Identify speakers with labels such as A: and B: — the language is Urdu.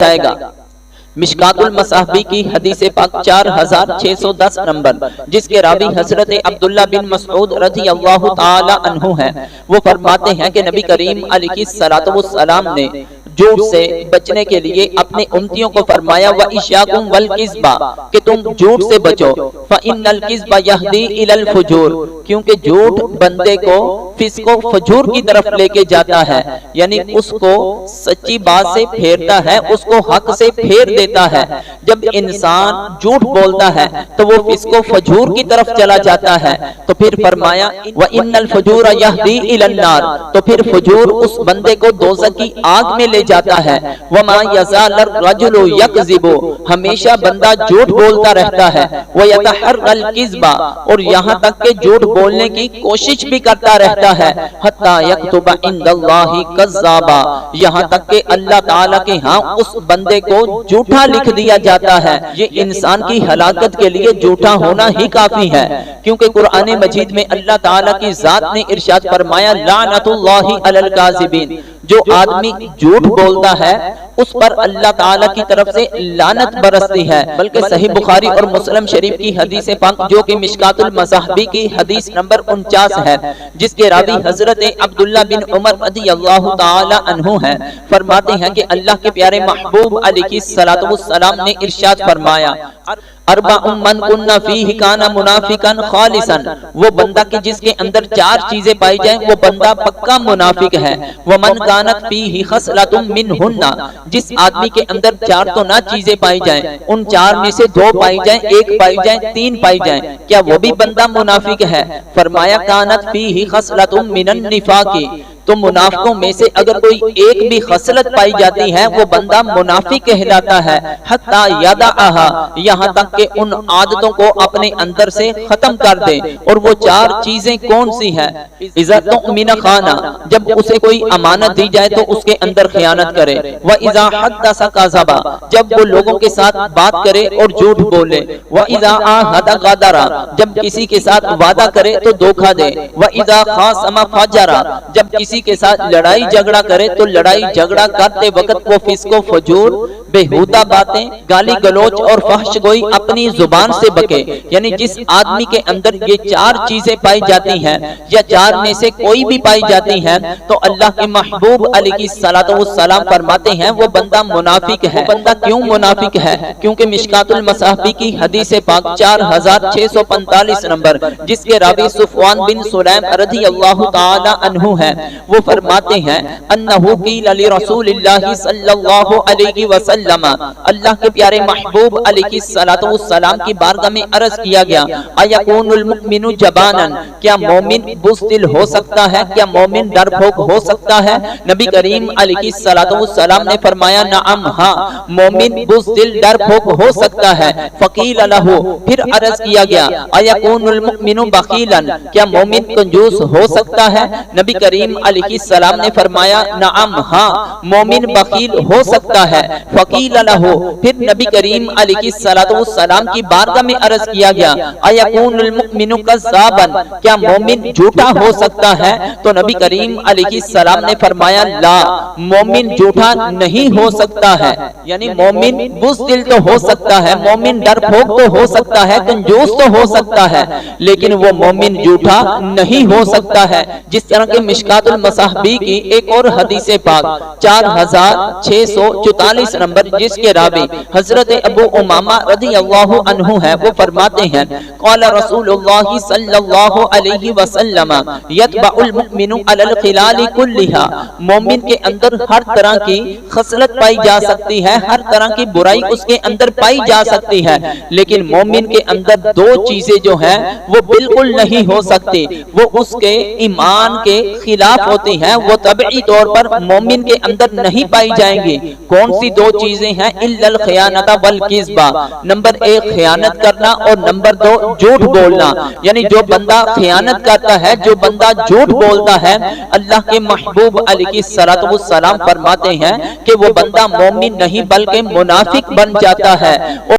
A: جائے گا۔ مشکات المصابیح کی حدیث پاک 4610 نمبر، جس کے راوی حضرت عبداللہ بن مسعود رضی اللہ تعالی عنہ ہیں، وہ فرماتے ہیں کہ نبی کریم علیہ السلام نے جھوٹ سے بچنے کے لیے اپنے امتیوں کو فرمایا وَإِشَّاكُمْ وَالْكِذْبَ، کہ تم جھوٹ سے بچو، فَإِنَّ الْكِذْبَ يَهْدِي إِلَى الْفُجُورِ، کیونکہ جھوٹ بندے کو فسق و فجور کی طرف لے کے جاتا ہے، یعنی اس کو سچی بات سے پھیرتا ہے، اس کو حق سے پھیر دیتا ہے۔ جب انسان جھوٹ بولتا ہے تو وہ فسق و فجور کی طرف چلا جاتا ہے، تو پھر فرمایا وَإِنَّ الْفُجُورَ يَهْدِي إِلَى النَّارِ، تو پھر فجور اس بندے کو دوزخ کی آگ میں لے جاتا ہے۔ وَمَا يَزَالُ الرَّجُلُ يَكْذِبُ، ہمیشہ بندہ جھوٹ بولتا رہتا ہے۔ وَيَتَحَرَّى الْكِذْبَ، اور یہاں تک کہ جھوٹ بولنے کی کوشش بھی کرتا رہتا ہے۔ حَتَّى يَكْتُبَ عِندَ اللَّهِ كَذَّابًا، یہاں تک کہ اللہ تعالیٰ کے ہاں اس بندے کو جھوٹا لکھ دیا جاتا ہے۔ یہ انسان کی ہلاکت کے لیے جھوٹا ہونا ہی کافی ہے، کیونکہ قرآن مجید میں اللہ تعالیٰ کی ذات نے ارشاد فرمایا لعنت اللہ علی الکاذبین، جو آدمی جھوٹ بولتا ہے اس پر اللہ تعالیٰ کی طرف سے لعنت برستی ہے۔ بلکہ صحیح بخاری اور مسلم شریف کی حدیث پاک جو کہ مشکات المصابیح کی حدیث نمبر 49 ہے، جس کے راوی حضرت عبداللہ بن عمر رضی اللہ تعالی عنہ ہیں، فرماتے ہیں کہ اللہ کے پیارے محبوب علیہ السلام نے ارشاد فرمایا اربع من کن فیہ کان منافقا خالصا، وہ بندہ کہ جس کے اندر چار چیزیں پائی جائیں وہ بندہ پکا منافق ہے۔ ومن کانت فیہ خصلۃ منہن، جس آدمی کے اندر چار تو نہ چیزیں پائی جائیں، ان چار میں سے دو پائی جائیں، ایک پائی جائیں، تین پائی جائیں، کیا وہ بھی بندہ منافق ہے؟ فرمایا کانت فیہ خصلۃ من النفاق، تو منافقوں میں سے اگر کوئی ایک بھی خصلت پائی جاتی ہے وہ بندہ منافق کہلاتا ہے۔ حتی یدعھا، یہاں تک کہ ان عادتوں کو اپنے اندر سے ختم کر دے۔ اور وہ چار چیزیں کون سی ہیں؟ اذا تؤمن خانا، جب اسے کوئی امانت دی جائے تو اس کے اندر خیانت کرے۔ واذا حدث کذب، جب وہ لوگوں کے ساتھ بات کرے اور جھوٹ بولے۔ واذا عاہد غدر، جب کسی کے ساتھ وعدہ کرے تو دھوکہ دے۔ واذا خاصم فجر، جب کسی کے ساتھ لڑائی جھگڑا کرے تو لڑائی جھگڑا کرتے وقت وہ فسق و فجور، بےہودہ باتیں، گالی گلوچ اور فحش گوئی اپنی زبان سے بکے۔ یعنی جس آدمی کے اندر یہ چار چیزیں پائی جاتی ہیں یا چار میں سے کوئی بھی پائی جاتی ہیں تو اللہ کے محبوب علیہ السلام فرماتے ہیں وہ بندہ منافق ہے۔ بندہ کیوں منافق ہے؟ کیونکہ مشکات المصابیح کی حدیث پاک 4645 نمبر، جس کے راوی صفوان بن سلیم رضی اللہ تعالی عنہ ہیں، وہ فرماتے ہیں انہو قیل لرسول اللہ صلی اللہ علیہ وسلم، اللہ کے پیارے محبوب علیہ السلام کی بارگاہ میں عرض کیا گیا ایکون المؤمن جبانا، کیا مومن بزدل ہو سکتا ہے؟ کیا مومن ڈرپوک ہو سکتا ہے؟ نبی کریم علیہ السلام نے فرمایا نعم، ہاں مومن بزدل ڈرپوک ہو سکتا ہے۔ فقیل لہ، پھر عرض کیا گیا ایکون المؤمن بخیلا، کیا مومن کنجوس ہو سکتا ہے؟ نبی کریم علیہ السلام نے فرمایا نعم، ہاں مومن بخیل ہو سکتا ہے۔ فقیل لہ، پھر نبی کریم علیہ السلام کی بارگاہ میں عرض کیا گیا ایکون المؤمن کذابا، کیا مومن جھوٹا ہو سکتا ہے؟ تو نبی کریم علیہ السلام نے فرمایا لا، مومن جھوٹا نہیں ہو سکتا ہے۔ یعنی مومن بزدل تو ہو سکتا ہے، مومن ڈرپوک تو ہو سکتا ہے، کنجوس تو ہو سکتا ہے، لیکن وہ مومن جھوٹا نہیں ہو سکتا ہے۔ جس طرح کے مشکات المصابیح کی ایک اور حدیث پاک 4644 نمبر، جس کے راوی حضرت ابو امامہ رضی اللہ عنہ ہے، وہ فرماتے ہیں قال رسول اللہ صلی اللہ علیہ وسلم یتبع المؤمن علی الخلال کلھا، مومن کے اندر ہر طرح کی خصلت پائی جا سکتی ہے، ہر طرح کی برائی اس کے اندر پائی جا سکتی ہے، لیکن مومن کے اندر دو چیزیں جو ہیں وہ بالکل نہیں ہو سکتی، وہ اس کے ایمان کے خلاف ہوتی ہیں، وہ طبعی طور پر مومن کے اندر نہیں پائی جائیں گی۔ کون سی دو چیزیں ہیں؟ الا الخیانۃ والکذب، نمبر ایک خیانت کرنا اور نمبر دو جھوٹ بولنا۔ یعنی جو بندہ خیانت کرتا ہے، جو بندہ جھوٹ بولتا ہے، اللہ کے محبوب علیہ السلام فرماتے ہیں کہ وہ بندہ مومن نہیں بلکہ منافق بن جاتا ہے۔